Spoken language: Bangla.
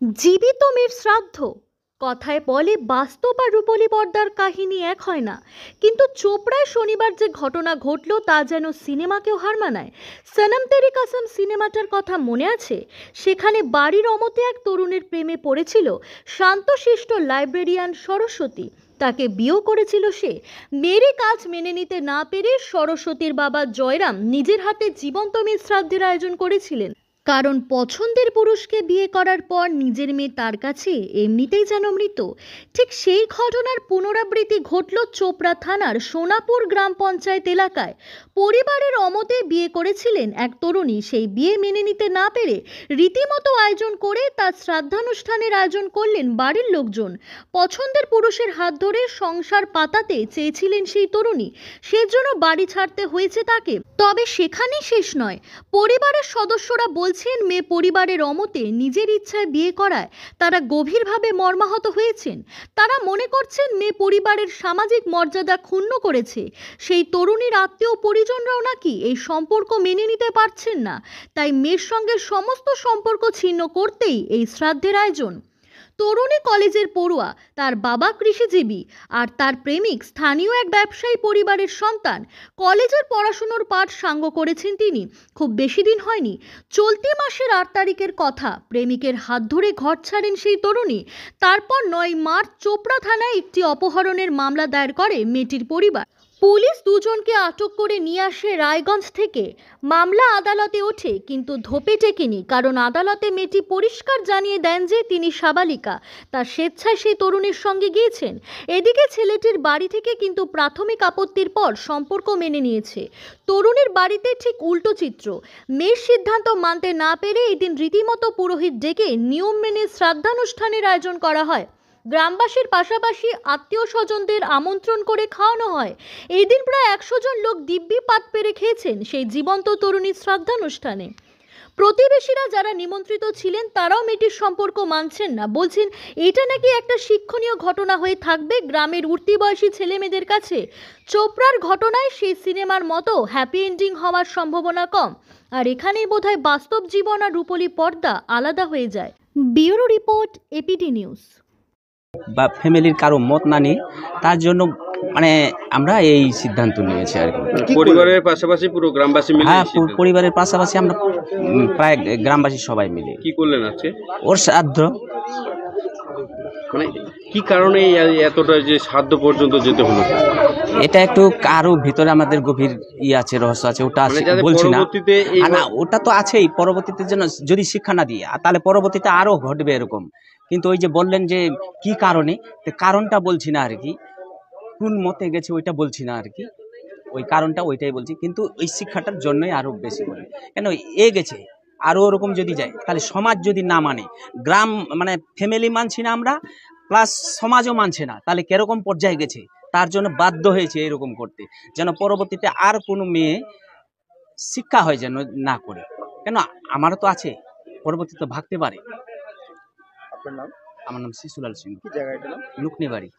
জীবিত মেয়ের শ্রাদ্ধ। কথায় বলে বাস্তব আর রূপলী পর্দার কাহিনী এক হয় না, কিন্তু চোপড়ায় শনিবার যে ঘটনা ঘটলো তা যেন সিনেমাকেও হার মানায়। সনম তেরি কসম সিনেমাটার কথা মনে আছে? সেখানে বাড়ির অমতে এক তরুণের প্রেমে পড়েছিল শান্তশিষ্ট লাইব্রেরিয়ান সরস্বতী। তাকে বিয়েও করেছিল সে। মেয়েরই কাজ মেনে নিতে না পেরে সরস্বতীর বাবা জয়রাম নিজের হাতে জীবন্ত মেয়ের শ্রাদ্ধের আয়োজন করেছিলেন, কারণ পছন্দের পুরুষকে বিয়ে করার পর নিজের মেয়ে তার কাছে এমনিতেই যেন মৃত। ঠিক সেই ঘটনার পুনরাবৃত্তি ঘটল চোপড়া থানার সোনাপুর গ্রাম পঞ্চায়েত এলাকায়। পরিবারের অমতে বিয়ে করেছিলেন এক তরুণী। সেই বিয়ে মেনে নিতে না পেরে রীতিমতো আয়োজন করে তার শ্রাদ্ধানুষ্ঠানের আয়োজন করলেন বাড়ির লোকজন। পছন্দের পুরুষের হাত ধরে সংসার পাতাতে চেয়েছিলেন সেই তরুণী, সেজন্য বাড়ি ছাড়তে হয়েছে তাকে। তবে সেখানেই শেষ নয়। পরিবারের সদস্যরা বলছেন মেয়ে পরিবারের অমতে নিজের ইচ্ছায় বিয়ে করায় তারা গভীরভাবে মর্মাহত হয়েছেন। তারা মনে করছেন মেয়ে পরিবারের সামাজিক মর্যাদা ক্ষুণ্ণ করেছে। সেই তরুণীর আত্মীয় পরিজনরাও নাকি এই সম্পর্ক মেনে নিতে পারছেন না, তাই মেয়ের সঙ্গে সমস্ত সম্পর্ক ছিন্ন করতেই এই শ্রাদ্ধের আয়োজন। তরুণী কলেজের পড়ুয়া, তার বাবা কৃষিজীবী আর তার প্রেমিক স্থানীয় এক ব্যবসায়ী পরিবারের সন্তান। কলেজের পড়াশুনোর পাঠ সাঙ্গ করেছেন তিনি। খুব বেশি দিন হয়নি, চলতি মাসের 8 তারিখের কথা, প্রেমিকের হাত ধরে ঘর ছাড়েন সেই তরুণী। তারপর 9 মার্চ চোপড়া থানায় একটি অপহরণের মামলা দায়ের করে মেয়েটির পরিবার। পুলিশ দুজনকে আটক করে নিয়ে আসে রায়গঞ্জ থেকে। মামলা আদালতে ওঠে, কিন্তু ধোপে টেকেনি, কারণ আদালতে মেয়েটি পরিষ্কার জানিয়ে দেন যে তিনি সাবালিকা। তার স্বেচ্ছায় সেই তরুণীর সঙ্গে গিয়েছেন। এদিকে ছেলেটির বাড়ি থেকে কিন্তু প্রাথমিক আপত্তির পর সম্পর্ক মেনে নিয়েছে। তরুণীর বাড়িতে ঠিক উল্টো চিত্র। মেয়ের সিদ্ধান্ত মানতে না পেরে এদিন রীতিমতো পুরোহিত ডেকে নিয়ম মেনে শ্রাদ্ধানুষ্ঠানের আয়োজন করা হয়। গ্রামবাসীর পাশাপাশি আত্মীয় স্বজনদের আমন্ত্রণ করে খাওয়ানো হয়। এই দিন প্রায় 100 জন লোক দিব্যি পাত পেরে খেয়েছেন সেই জীবন্ত তরুণীর শ্রাদ্ধানুষ্ঠানে। প্রতিবেশীরা যারা নিমন্ত্রিত ছিলেন তারাও মেয়েটির সম্পর্ক মানছেন না, বলছেন এটা নাকি একটা শিক্ষণীয় ঘটনা হয়ে থাকবে গ্রামের উঠতি বয়সী ছেলেমেয়েদের কাছে। চোপড়ার ঘটনায় সেই সিনেমার মতো হ্যাপি এন্ডিং হওয়ার সম্ভাবনা কম, আর এখানেই বোধহয় বাস্তব জীবন আর রূপলী পর্দা আলাদা হয়ে যায়। Bureau report, APD news. বা ফ্যামিলির কারো মত না নিয়ে তার জন্য মানে আমরা এই সিদ্ধান্ত নিয়েছি আর কি। পরিবারের পাশাপাশি পুরো গ্রামবাসী মিলে? হ্যাঁ, পরিবারের পাশাপাশি আমরা প্রায় গ্রামবাসী সবাই মিলে। কি করলেন আজকে? ওর শ্রাদ্ধ। মানে কি কারণে এতটা যে শ্রাদ্ধ পর্যন্ত যেতে হলো? এটা একটু কারো ভিতরে আমাদের গভীর আছে, রহস্য আছে, ওটা বলছি না। না, ওটা তো আছেই। পরবর্তীতে যেন যদি শিক্ষা না দিয়ে তাহলে পরবর্তীতে আরো ঘটবে এরকম। কিন্তু ওই যে বললেন যে কি কারণে, কারণটা বলছি না আর কি, কোন মতে গেছে ওইটা বলছি না আর কি, ওই কারণটা ওইটাই বলছি। কিন্তু ওই শিক্ষাটার জন্যই আরো বেশি বলি, কেন গেছে আরো ওরকম যদি যায় তাহলে সমাজ যদি না মানে, গ্রাম মানে ফ্যামিলি মানছি না আমরা, প্লাস সমাজও মানছে না, তাহলে কিরকম পর্যায়ে গেছে। তার জন্য বাধ্য হয়েছে এরকম করতে, যেন পরবর্তীতে আর কোনো মেয়ে শিক্ষা হয় যেন না করে। কেন আমারও তো আছে, পরবর্তীতে ভাগতে পারে। আপনার নাম? আমার নাম শিশুলাল সিং। কি জায়গা এটা? লুকনি বাড়ি।